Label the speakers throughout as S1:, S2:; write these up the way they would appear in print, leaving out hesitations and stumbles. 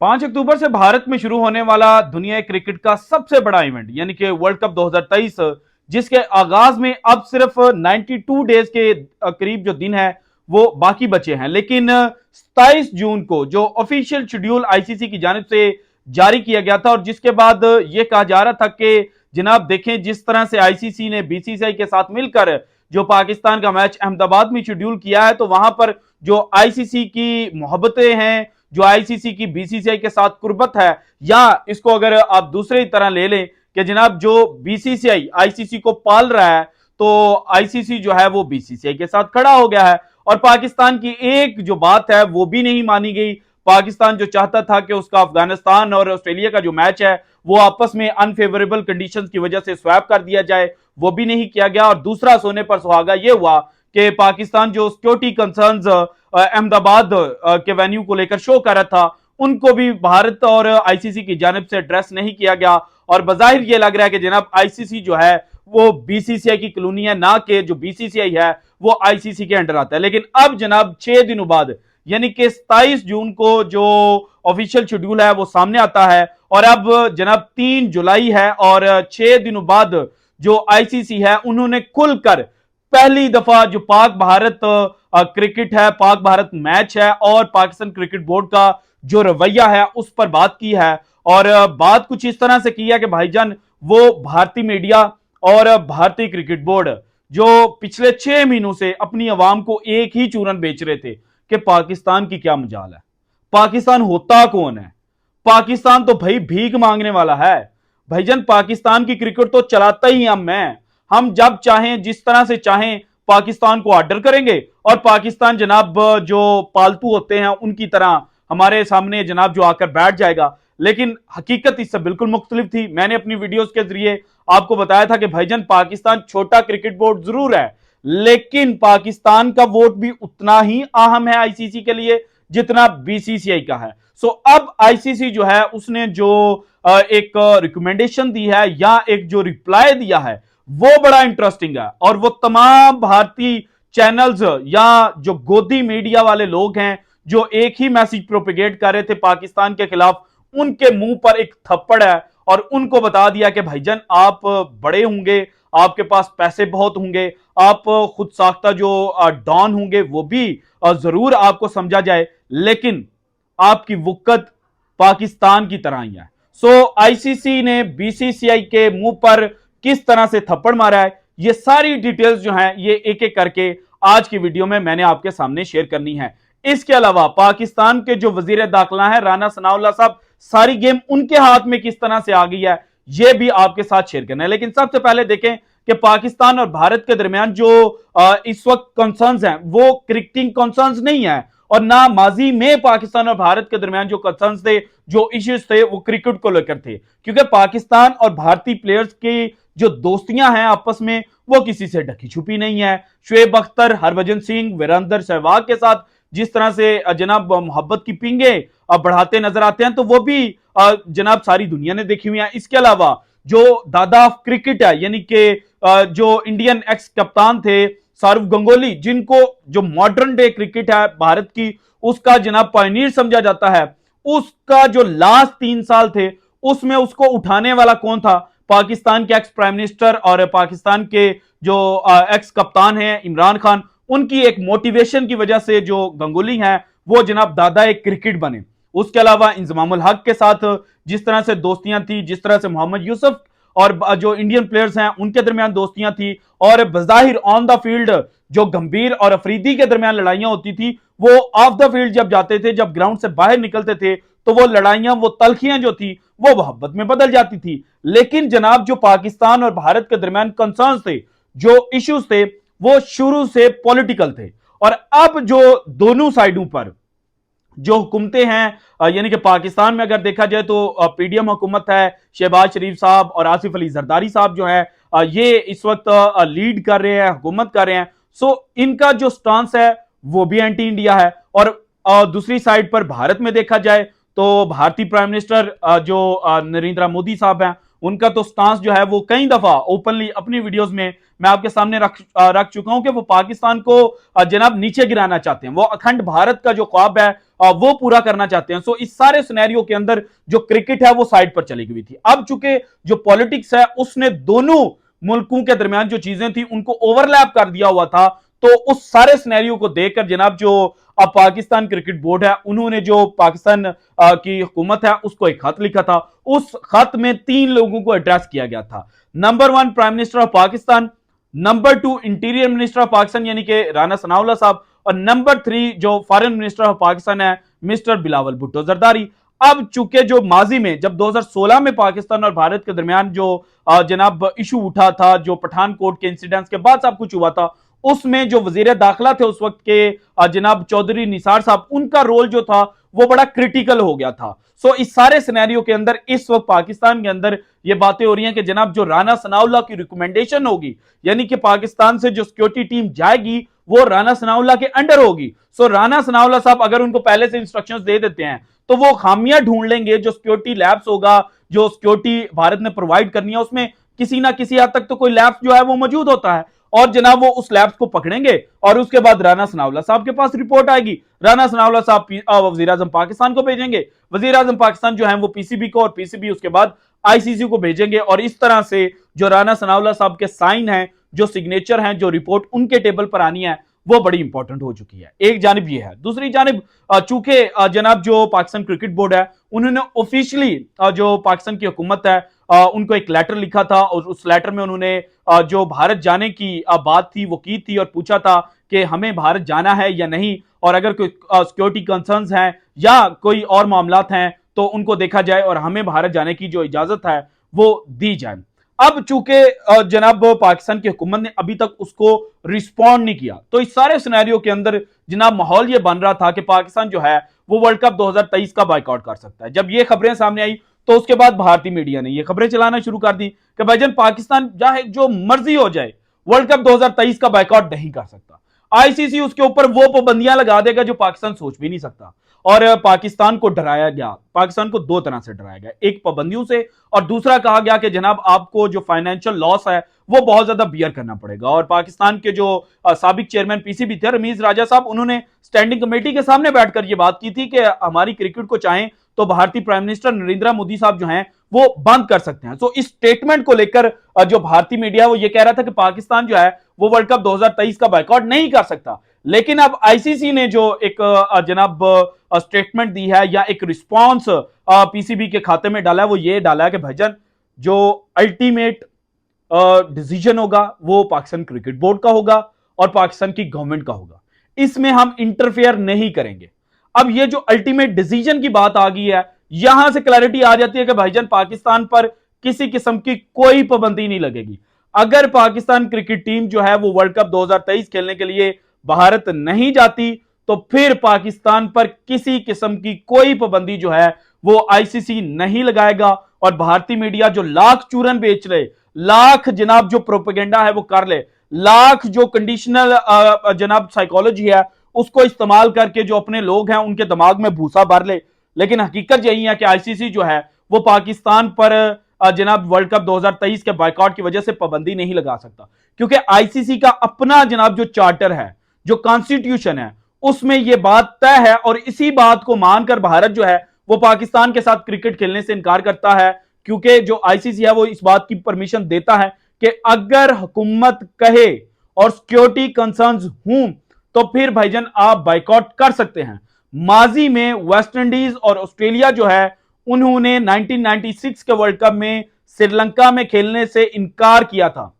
S1: 5 अक्टूबर से भारत में शुरू होने वाला दुनिया क्रिकेट का सबसे बड़ा इवेंट यानी कि वर्ल्ड कप 2023, जिसके आगाज में अब सिर्फ 92 डेज के करीब जो दिन है वो बाकी बचे हैं। लेकिन 27 जून को जो ऑफिशियल शेड्यूल आईसीसी की जानिब से जारी किया गया था और जिसके बाद ये कहा जा रहा था कि जनाब देखें, जिस तरह से आईसीसी ने बीसीसीआई के साथ मिलकर जो पाकिस्तान का मैच अहमदाबाद में शेड्यूल किया है, तो वहां पर जो आईसीसी की मोहब्बतें हैं, जो आईसीसी की बीसीसीआई के साथ कुर्बत है, या इसको अगर आप दूसरी तरह ले लें कि जनाब जो बीसीसीआई आईसीसी को पाल रहा है, तो आईसीसी जो है वो बीसीसीआई के साथ खड़ा हो गया है। और पाकिस्तान की एक जो बात है वो भी नहीं मानी गई। पाकिस्तान जो चाहता था कि उसका अफगानिस्तान और ऑस्ट्रेलिया का जो मैच है वो आपस में अनफेवरेबल कंडीशंस की वजह से स्वैप कर दिया जाए, वो भी नहीं किया गया। और दूसरा सोने पर सुहागा ये हुआ कि पाकिस्तान जो सिक्योरिटी कंसर्न्स अहमदाबाद के वेन्यू को लेकर शो कर रहा था, उनको भी भारत और आईसीसी की जानिब से एड्रेस नहीं किया गया। और बजाहिर ये लग रहा है कि जनाब आईसीसी जो है वो बीसीसीआई की कॉलोनी है, ना कि जो बीसीसीआई है वो आईसीसी के अंडर आता है। लेकिन अब जनाब 6 दिनों बाद यानी कि 27 जून को जो ऑफिशियल शेड्यूल है वो सामने आता है, और अब जनाब 3 जुलाई है और 6 दिनों बाद जो आईसीसी है उन्होंने खुलकर पहली दफा जो पाक भारत क्रिकेट है, पाक भारत मैच है और पाकिस्तान क्रिकेट बोर्ड का जो रवैया है उस पर बात की है। और बात कुछ इस तरह से की है कि भाईजान, वो भारतीय मीडिया और भारतीय क्रिकेट बोर्ड जो पिछले 6 महीनों से अपनी आवाम को एक ही चूरन बेच रहे थे कि पाकिस्तान की क्या मजाल है, पाकिस्तान होता कौन है, पाकिस्तान तो भाई भीख मांगने वाला है। भाईजान पाकिस्तान की क्रिकेट तो चलाता ही हम जब चाहें जिस तरह से चाहें पाकिस्तान को ऑर्डर करेंगे और पाकिस्तान जनाब जो पालतू होते हैं उनकी तरह हमारे सामने जनाब जो आकर बैठ जाएगा। लेकिन हकीकत इससे बिल्कुल मुख्तलिफ थी। मैंने अपनी वीडियोस के जरिए आपको बताया था कि भाईजान पाकिस्तान छोटा क्रिकेट बोर्ड जरूर है, लेकिन पाकिस्तान का वोट भी उतना ही अहम है आईसीसी के लिए जितना बीसीसीआई का है। सो अब आईसीसी जो है उसने जो एक रिकमेंडेशन दी है या एक जो रिप्लाई दिया है वो बड़ा इंटरेस्टिंग है। और वो तमाम भारतीय चैनल्स या जो गोदी मीडिया वाले लोग हैं जो एक ही मैसेज प्रोपेगेट कर रहे थे पाकिस्तान के खिलाफ, उनके मुंह पर एक थप्पड़ है और उनको बता दिया कि भाईजान आप बड़े होंगे, आपके पास पैसे बहुत होंगे, आप खुद साख्ता जो डॉन होंगे वो भी जरूर आपको समझा जाए, लेकिन आपकी वुक्कत पाकिस्तान की तरह ही है। सो आईसीसी ने बीसीसीआई के मुंह पर किस तरह से थप्पड़ मारा है, ये सारी डिटेल्स जो हैं ये एक एक करके आज की वीडियो में मैंने आपके सामने शेयर करनी है। इसके अलावा पाकिस्तान के जो वजीर दाखिला है राना सनाउल्लाह साहब, सारी गेम उनके हाथ में किस तरह से आ गई है ये भी आपके साथ शेयर करना है। लेकिन सबसे पहले देखें कि पाकिस्तान और भारत के दरमियान जो इस वक्त कंसर्न्स हैं वो क्रिकेटिंग कंसर्न्स नहीं है, और ना माजी में पाकिस्तान और भारत के दरमियान जो कंसर्न्स थे, जो इश्यूज थे वो क्रिकेट को लेकर थे। क्योंकि पाकिस्तान और भारतीय प्लेयर्स की जो दोस्तियां हैं आपस में वो किसी से ढकी छुपी नहीं है। शुएब अख्तर, हरभजन सिंह, वीरेंद्र सहवाग के साथ जिस तरह से जनाब मोहब्बत की पिंगे बढ़ाते नजर आते हैं, तो वो भी जनाब सारी दुनिया ने देखी हुई है। इसके अलावा जो दादा ऑफ क्रिकेट है यानी कि जो इंडियन एक्स कप्तान थे सौरव गंगोली, जिनको जो मॉडर्न डे क्रिकेट है भारत की उसका जनाब पायनियर समझा जाता है, उसका जो लास्ट 3 साल थे उसमें उसको उठाने वाला कौन था? पाकिस्तान के एक्स प्राइम मिनिस्टर और पाकिस्तान के जो एक्स कप्तान हैं इमरान खान, उनकी एक मोटिवेशन की वजह से जो गंगोली हैं वो जनाब दादा एक क्रिकेट बने। उसके अलावा इंजमामुल हक के साथ जिस तरह से दोस्तियां थी, जिस तरह से मोहम्मद यूसुफ और जो इंडियन प्लेयर्स हैं उनके दरमियान दोस्तियां थी, और बजाहिर ऑन द फील्ड जो गंभीर और अफरीदी के दरमियान लड़ाइयां होती थी, वो ऑफ द फील्ड जब जाते थे, जब ग्राउंड से बाहर निकलते थे, तो वो लड़ाइयां, वो तलखियां जो थी वो मोहब्बत में बदल जाती थी। लेकिन जनाब जो पाकिस्तान और भारत के दरमियान कंसर्न्स थे, जो इश्यूज थे, वो शुरू से पॉलिटिकल थे। और अब जो दोनों साइडों पर जो हुकूमतें हैं यानी कि पाकिस्तान में अगर देखा जाए तो पीडीएम हुकूमत है, शहबाज शरीफ साहब और आसिफ अली जरदारी साहब जो है ये इस वक्त लीड कर रहे हैं, हुकूमत कर रहे हैं। सो इनका जो स्टांस है वो भी एंटी इंडिया है। और दूसरी साइड पर भारत में देखा जाए तो भारतीय प्राइम मिनिस्टर जो नरेंद्र मोदी साहब हैं उनका तो स्टांस जो है वो कई दफा ओपनली अपनी वीडियोस में मैं आपके सामने रख चुका हूं कि वो पाकिस्तान को जनाब नीचे गिराना चाहते हैं, वो अखंड भारत का जो ख्वाब है वो पूरा करना चाहते हैं। सो इस सारे सिनेरियो के अंदर जो क्रिकेट है वो साइड पर चली गई थी। अब चूंकि जो पॉलिटिक्स है उसने दोनों मुल्कों के दरमियान जो चीजें थी उनको ओवरलैप कर दिया हुआ था, तो उस सारे सिनेरियो को देखकर जनाब जो अब पाकिस्तान क्रिकेट बोर्ड है उन्होंने जो पाकिस्तान की हुकूमत है उसको एक खत लिखा था। उस खत में 3 लोगों को एड्रेस किया गया था। Number 1 prime minister of Pakistan, number 2 interior minister of Pakistan यानी कि राना सनाउल्लाह साहब, और नंबर 3 जो फॉरेन मिनिस्टर ऑफ पाकिस्तान है मिस्टर बिलावल भुट्टो जरदारी। अब चूंकि जो माजी में जब 2016 में पाकिस्तान और भारत के दरमियान जो जनाब इशू उठा था, जो पठानकोट के इंसिडेंट्स के बाद सब कुछ हुआ था, उसमें जो वजीर दाखिला थे उस वक्त के जनाब चौधरी निसार साहब, उनका रोल जो था वो बड़ा क्रिटिकल हो गया था। सो इस सारे सिनेरियो के अंदर इस वक्त पाकिस्तान के अंदर ये बातें हो रही हैं कि जनाब जो राना सनाउल्लाह की रिकमेंडेशन होगी, यानी कि पाकिस्तान से जो सिक्योरिटी टीम जाएगी वो राना सनाउल्लाह के अंडर होगी। सो राना सनाउल्लाह साहब अगर उनको पहले से इंस्ट्रक्शंस दे देते हैं तो वो खामियां ढूंढ लेंगे। जो सिक्योरिटी लैब्स होगा, जो सिक्योरिटी भारत ने प्रोवाइड करनी है, उसमें किसी ना किसी हद तक तो कोई लैब्स जो है वो मौजूद होता है, और जनाब वो उस लैब्स को पकड़ेंगे और उसके बाद राना सनाउल्लाह साहब के पास रिपोर्ट आएगी। राना सनाउल्लाह साहब वजीर आजम पाकिस्तान को भेजेंगे, वजीर आजम पाकिस्तान जो है वो पीसीबी को, और पीसीबी उसके बाद आईसीसी को भेजेंगे, और इस तरह से जो राना सनाउल्लाह साहब के साइन हैं, जो सिग्नेचर हैं, जो रिपोर्ट उनके टेबल पर आनी है वो बड़ी इंपॉर्टेंट हो चुकी है। एक जानिब ये है। दूसरी जानिब चूंकि जनाब जो पाकिस्तान क्रिकेट बोर्ड है उन्होंने ऑफिशियली जो पाकिस्तान की हुकूमत है उनको एक लेटर लिखा था, और उस लेटर में उन्होंने जो भारत जाने की बात थी वो की थी, और पूछा था कि हमें भारत जाना है या नहीं, और अगर कोई सिक्योरिटी कंसर्न्स हैं या कोई और मामलात हैं तो उनको देखा जाए और हमें भारत जाने की जो इजाजत है वो दी जाए। अब चूंकि जनाब पाकिस्तान की हुकूमत ने अभी तक उसको रिस्पॉन्ड नहीं किया, तो इस सारे सिनेरियो के अंदर जनाब माहौल ये बन रहा था कि पाकिस्तान जो है वो वर्ल्ड कप 2023 का बाइकआउट कर सकता है। जब ये खबरें सामने आई तो उसके बाद भारतीय मीडिया ने ये खबरें चलाना शुरू कर दी कि भाईजान पाकिस्तान चाहे जो मर्जी हो जाए वर्ल्ड कप 2023 का बाइकआउट नहीं कर सकता। आईसीसी उसके ऊपर वो पाबंदियां लगा देगा जो पाकिस्तान सोच भी नहीं सकता। और पाकिस्तान को डराया गया, पाकिस्तान को 2 तरह से डराया गया, एक पाबंदियों से, और दूसरा कहा गया कि जनाब आपको जो फाइनेंशियल लॉस है वो बहुत ज्यादा बियर करना पड़ेगा। और पाकिस्तान के जो साबिक चेयरमैन पीसीबी थे रमीज राजा साहब, उन्होंने स्टैंडिंग कमेटी के सामने बैठकर ये बात की थी कि हमारी क्रिकेट को चाहें तो भारतीय प्राइम मिनिस्टर नरेंद्र मोदी साहब जो हैं वो बंद कर सकते हैं। तो इस स्टेटमेंट को लेकर जो भारतीय मीडिया वो ये कह रहा था कि पाकिस्तान जो है वो वर्ल्ड कप 2023 का बाइकआउट नहीं कर सकता। लेकिन अब आईसीसी ने जो एक जनाब स्टेटमेंट दी है या एक रिस्पॉन्स पीसीबी के खाते में डाला है, वो ये डाला है कि भाईजान जो अल्टीमेट डिसीजन होगा वो पाकिस्तान क्रिकेट बोर्ड का होगा और पाकिस्तान की गवर्नमेंट का होगा, इसमें हम इंटरफेयर नहीं करेंगे। अब ये जो अल्टीमेट डिसीजन की बात आ गई है, यहां से क्लैरिटी आ जाती है कि भाईजान पाकिस्तान पर किसी किस्म की कोई पाबंदी नहीं लगेगी। अगर पाकिस्तान क्रिकेट टीम जो है वो वर्ल्ड कप 2023 खेलने के लिए भारत नहीं जाती तो फिर पाकिस्तान पर किसी किस्म की कोई पाबंदी जो है वो आईसीसी नहीं लगाएगा। और भारतीय मीडिया जो लाख चूरन बेच रहे, लाख जनाब जो प्रोपेगेंडा है वो कर ले, लाख जो कंडीशनल जनाब साइकोलॉजी है उसको इस्तेमाल करके जो अपने लोग हैं उनके दिमाग में भूसा भर ले, लेकिन हकीकत यही है कि आईसीसी जो है वो पाकिस्तान पर जनाब वर्ल्ड कप 2023 के बाइकआउट की वजह से पाबंदी नहीं लगा सकता, क्योंकि आईसीसी का अपना जनाब जो चार्टर है, जो कॉन्स्टिट्यूशन है, उसमें यह बात तय है। और इसी बात को मानकर भारत जो है वो पाकिस्तान के साथ क्रिकेट खेलने से इनकार करता है, क्योंकि जो आईसीसी है वो इस बात की परमिशन देता है कि अगर हुकूमत कहे और सिक्योरिटी कंसर्न्स हूं तो फिर भाईजान आप बाइकआउट कर सकते हैं। माजी में वेस्ट इंडीज और ऑस्ट्रेलिया जो है उन्होंने 1996 के वर्ल्ड कप में श्रीलंका में खेलने से इनकार किया था।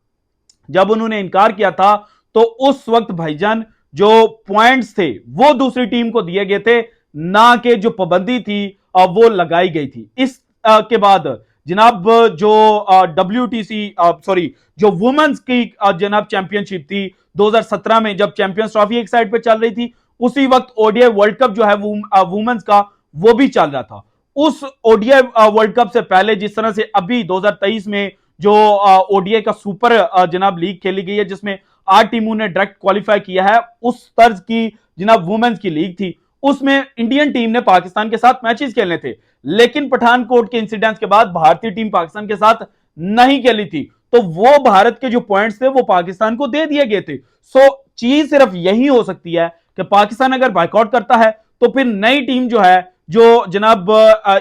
S1: जब उन्होंने इनकार किया था तो उस वक्त भाईजान जो पॉइंट्स थे वो दूसरी टीम को दिए गए थे, ना कि जो पाबंदी थी वो लगाई गई थी। इस के बाद जनाब जो WTC सॉरी जो वुमेन्स की जनाब चैंपियनशिप थी 2017 में, जब चैंपियंस ट्रॉफी एक साइड पे चल रही थी, उसी वक्त ओडीआई वर्ल्ड कप जो है वुमेन्स का वो भी चल रहा था। उस ओडीआई वर्ल्ड कप से पहले जिस तरह से अभी 2023 में जो ओडीआई का सुपर जनाब लीग खेली गई है जिसमें 8 टीमों ने डायरेक्ट क्वालिफाई किया है, उस तर्ज की जनाब वुमेन्स की लीग थी, उसमें इंडियन टीम ने पाकिस्तान के साथ मैचेस खेलने थे। लेकिन पठानकोट के इंसिडेंट्स के बाद भारतीय टीम पाकिस्तान के साथ नहीं खेली थी, तो वो भारत के जो पॉइंट्स थे वो पाकिस्तान को दे दिए गए थे। सो चीज सिर्फ यही हो सकती है कि पाकिस्तान अगर बाइकआउट करता है तो फिर नई टीम जो है, जो जनाब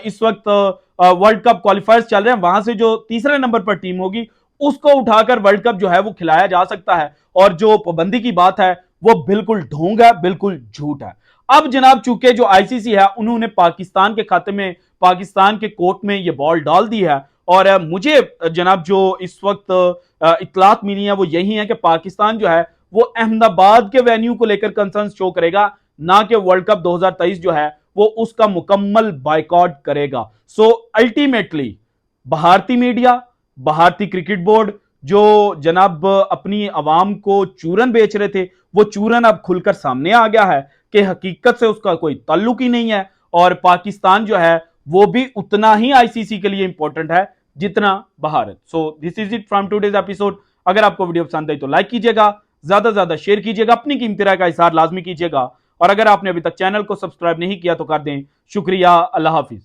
S1: इस वक्त वर्ल्ड कप क्वालिफायर्स चल रहे हैं, वहां से जो तीसरे नंबर पर टीम होगी उसको उठाकर वर्ल्ड कप जो है वो खिलाया जा सकता है। और जो पाबंदी की बात है वो बिल्कुल ढोंग है, बिल्कुल झूठ है। अब जनाब चूंकि जो आईसीसी है उन्होंने पाकिस्तान के खाते में, पाकिस्तान के कोर्ट में ये बॉल डाल दी है, और मुझे जनाब जो इस वक्त इतलात मिली है वो यही है कि पाकिस्तान जो है वो अहमदाबाद के वेन्यू को लेकर कंसर्न शो करेगा, ना कि वर्ल्ड कप 2023 जो है वो उसका मुकम्मल बाइकआउट करेगा। सो अल्टीमेटली भारतीय मीडिया, भारतीय क्रिकेट बोर्ड जो जनाब अपनी आवाम को चूरन बेच रहे थे, वो चूरन अब खुलकर सामने आ गया है कि हकीकत से उसका कोई ताल्लुक ही नहीं है, और पाकिस्तान जो है वो भी उतना ही आईसीसी के लिए इंपॉर्टेंट है जितना Bharat. So this is it from today's episode. अगर आपको वीडियो पसंद आई तो लाइक कीजिएगा, ज्यादा से ज्यादा शेयर कीजिएगा, अपनी कीमती राय का इजहार लाजमी कीजिएगा, और अगर आपने अभी तक चैनल को सब्सक्राइब नहीं किया तो कर दें। शुक्रिया, अल्लाह हाफिज।